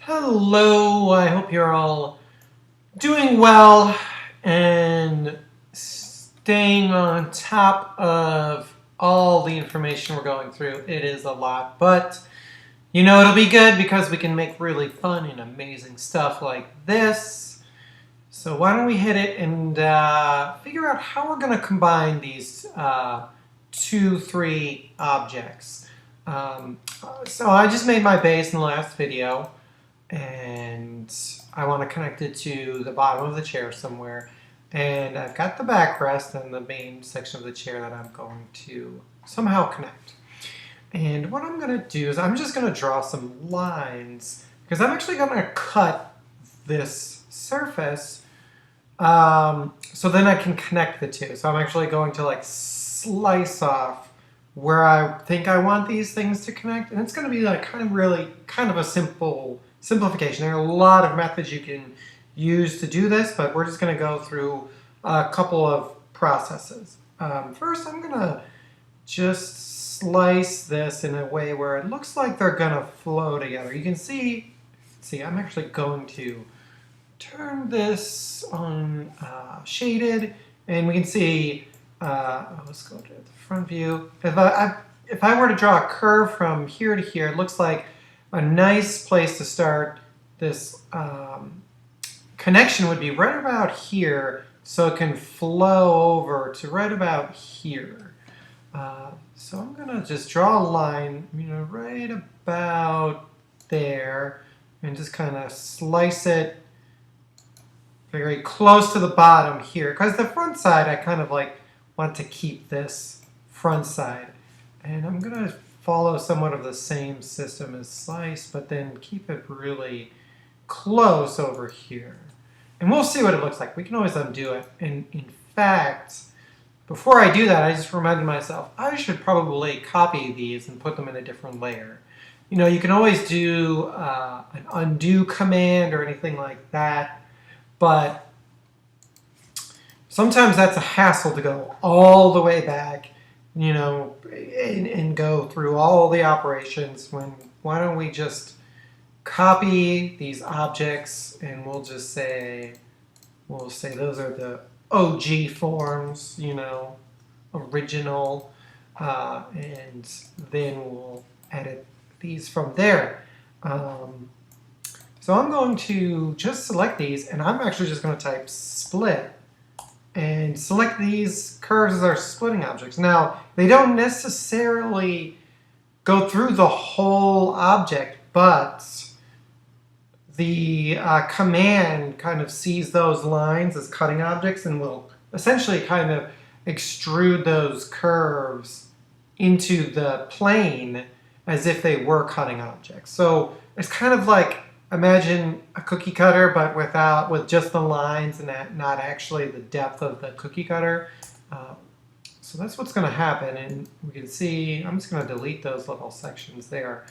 Hello, I hope you're all doing well and staying on top of all the information we're going through. It is a lot, but it'll be good because we can make really fun and amazing stuff like this. So why don't we hit it and figure out how we're going to combine these three objects. So I just made my base in the last video, and I want to connect it to the bottom of the chair somewhere. And I've got the backrest and the main section of the chair that I'm going to somehow connect. And what I'm going to do is I'm just going to draw some lines because I'm actually going to cut this surface so then I can connect the two. So I'm actually going to slice off where I think I want these things to connect, and it's going to be kind of a simple simplification. There are a lot of methods you can use to do this, but we're just going to go through a couple of processes. First, I'm going to just slice this in a way where it looks like they're going to flow together. You can see I'm actually going to turn this on shaded, and we can see, let's go to the front view. If I were to draw a curve from here to here, it looks like a nice place to start this connection would be right about here, so it can flow over to right about here. So I'm gonna just draw a line, right about there, and just kind of slice it very close to the bottom here, because the front side I kind of want to keep this front side, and I'm gonna follow somewhat of the same system as slice, but then keep it really close over here. And we'll see what it looks like. We can always undo it. And in fact, before I do that, I just reminded myself I should probably copy these and put them in a different layer. You can always do an undo command or anything like that, but sometimes that's a hassle to go all the way back, and go through all the operations. Why don't we just copy these objects, and we'll say those are the OG forms, original, and then we'll edit these from there. So I'm going to just select these, and I'm actually just going to type split and select these curves as our splitting objects. Now, they don't necessarily go through the whole object, but the command kind of sees those lines as cutting objects and will essentially kind of extrude those curves into the plane as if they were cutting objects. So it's kind of like, imagine a cookie cutter, but with just the lines and not actually the depth of the cookie cutter. So that's what's going to happen, and we can see I'm just going to delete those little sections there,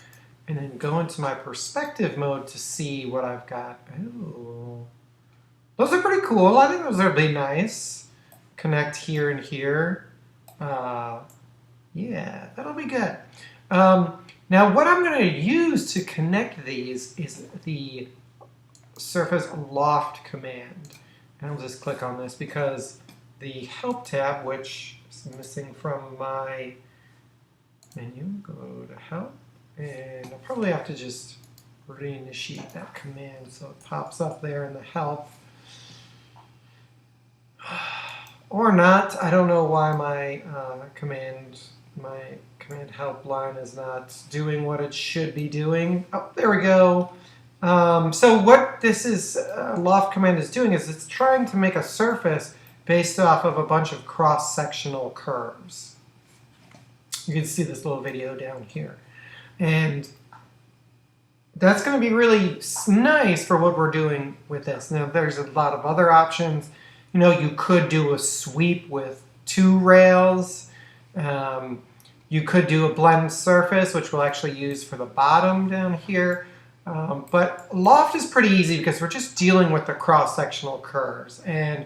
and then go into my perspective mode to see what I've got. Ooh. Those are pretty cool. I think those are really nice. Connect here and here. Yeah, that'll be good. Now what I'm going to use to connect these is the surface loft command. And I'll just click on this because the help tab, which is missing from my menu, go to help, and I'll probably have to just reinitiate that command so it pops up there in the help. Or not. I don't know why my command help line is not doing what it should be doing. Oh, there we go. So what this is loft command is doing is it's trying to make a surface based off of a bunch of cross-sectional curves. You can see this little video down here. And that's going to be really nice for what we're doing with this. Now, there's a lot of other options. You could do a sweep with 2 rails. You could do a blend surface, which we'll actually use for the bottom down here. But loft is pretty easy because we're just dealing with the cross-sectional curves. And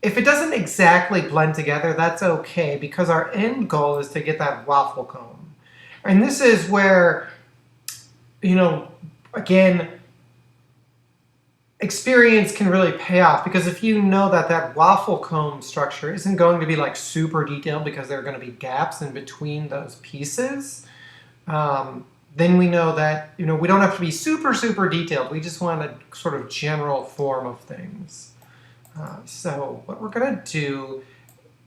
if it doesn't exactly blend together, that's okay, because our end goal is to get that waffle cone. And this is where, again, experience can really pay off, because if you know that that waffle comb structure isn't going to be like super detailed because there are going to be gaps in between those pieces, then we know that, you know, we don't have to be super detailed. We just want a sort of general form of things. So what we're going to do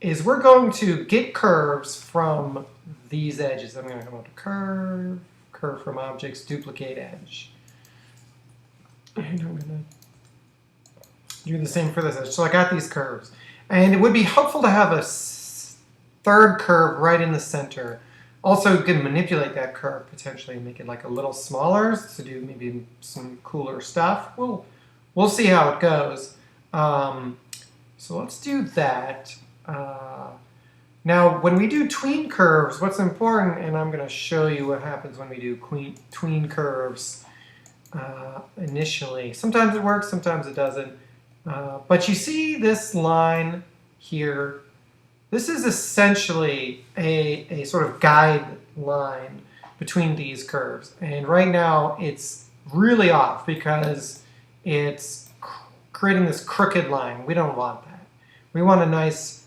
is we're going to get curves from these edges. I'm going to come up to curve, curve from objects, duplicate edge. And I'm going to do the same for this edge. So I got these curves. And it would be helpful to have a third curve right in the center. Also, you can manipulate that curve potentially and make it like a little smaller to do maybe some cooler stuff. We'll see how it goes. So let's do that. Now, when we do tween curves, what's important, and I'm going to show you what happens when we do tween curves initially. Sometimes it works, sometimes it doesn't. But you see this line here. This is essentially a sort of guide line between these curves. And right now it's really off because it's creating this crooked line. We don't want that. We want a nice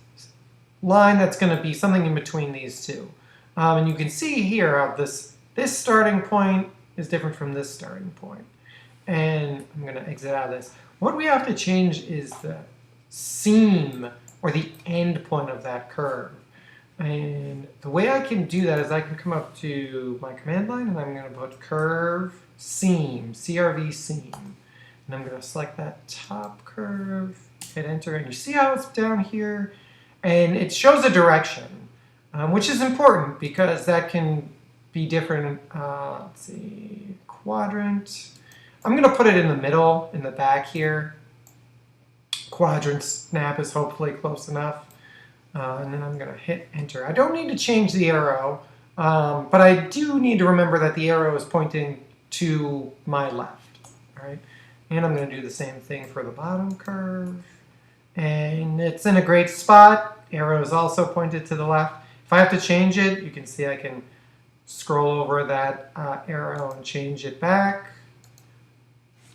line that's going to be something in between these two. And you can see here how this starting point is different from this starting point. And I'm going to exit out of this. What we have to change is the seam, or the end point of that curve. And the way I can do that is I can come up to my command line and I'm going to put curve seam, CRV seam. And I'm going to select that top curve, hit enter, and you see how it's down here? And it shows a direction, which is important because that can be different. Let's see, quadrant. I'm going to put it in the middle, in the back here. Quadrant snap is hopefully close enough. And then I'm going to hit enter. I don't need to change the arrow, but I do need to remember that the arrow is pointing to my left. All right? And I'm going to do the same thing for the bottom curve. And it's in a great spot. Arrow is also pointed to the left. If I have to change it, you can see I can scroll over that arrow and change it back.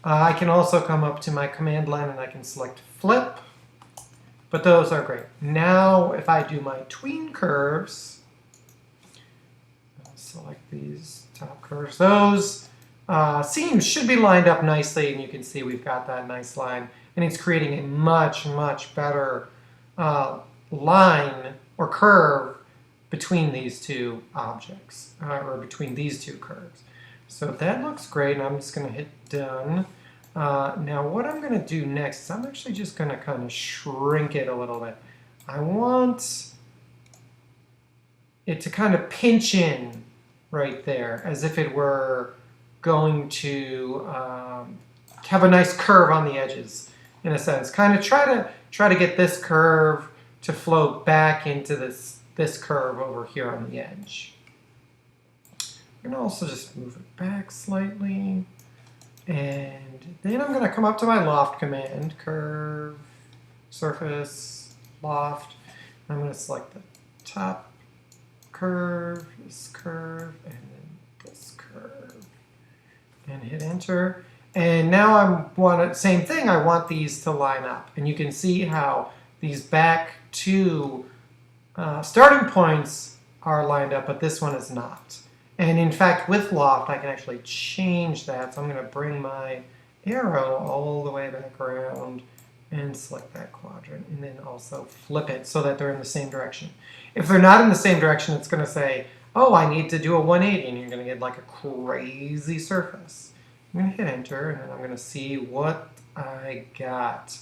I can also come up to my command line and I can select flip, but those are great. Now, if I do my tween curves, I'll select these top curves. Those seams should be lined up nicely, and you can see we've got that nice line, and it's creating a much better line or curve between these two objects, or between these two curves. So that looks great, and I'm just going to hit done. Now what I'm going to do next is I'm actually just going to kind of shrink it a little bit. I want it to kind of pinch in right there, as if it were going to have a nice curve on the edges, in a sense. Kind of try to get this curve to flow back into this curve over here on the edge. I'm going to also just move it back slightly. And then I'm going to come up to my loft command, curve, surface, loft. I'm going to select the top curve, and then this curve. And hit enter. And now same thing, I want these to line up. And you can see how these back two starting points are lined up, but this one is not. And in fact, with Loft, I can actually change that. So I'm going to bring my arrow all the way back around and select that quadrant, and then also flip it so that they're in the same direction. If they're not in the same direction, it's going to say, oh, I need to do a 180, and you're going to get like a crazy surface. I'm going to hit enter, and then I'm going to see what I got.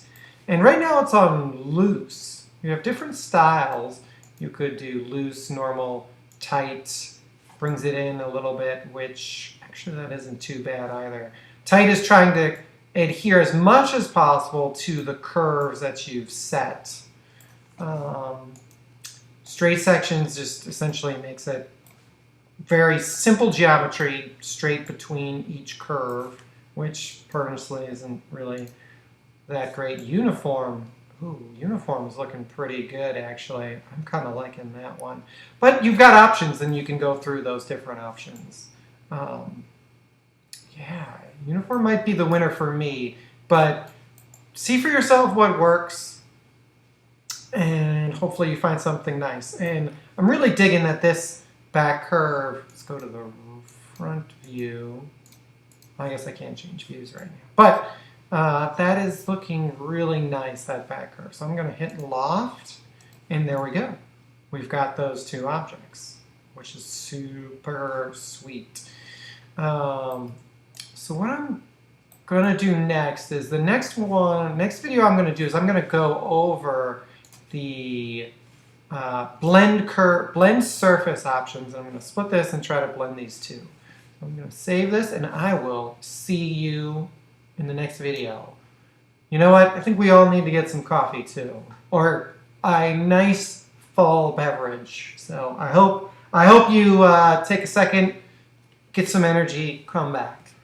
And right now it's on loose. You have different styles. You could do loose, normal, tight, brings it in a little bit, which actually that isn't too bad either. Tight is trying to adhere as much as possible to the curves that you've set. Straight sections just essentially makes it very simple geometry straight between each curve, which personally isn't really that great. Uniform. Ooh, uniform is looking pretty good, actually. I'm kind of liking that one. But you've got options, and you can go through those different options. Yeah, uniform might be the winner for me, but see for yourself what works, and hopefully you find something nice. And I'm really digging that this back curve. Let's go to the front view. I guess I can't change views right now, but that is looking really nice, that back curve. So I'm going to hit loft, and there we go. We've got those two objects, which is super sweet. So what I'm gonna do next is the next video I'm gonna do is I'm gonna go over the blend surface options. I'm gonna split this and try to blend these two. So I'm gonna save this, and I will see you in the next video. You know what? I think we all need to get some coffee too, or a nice fall beverage. So I hope you take a second, get some energy, come back.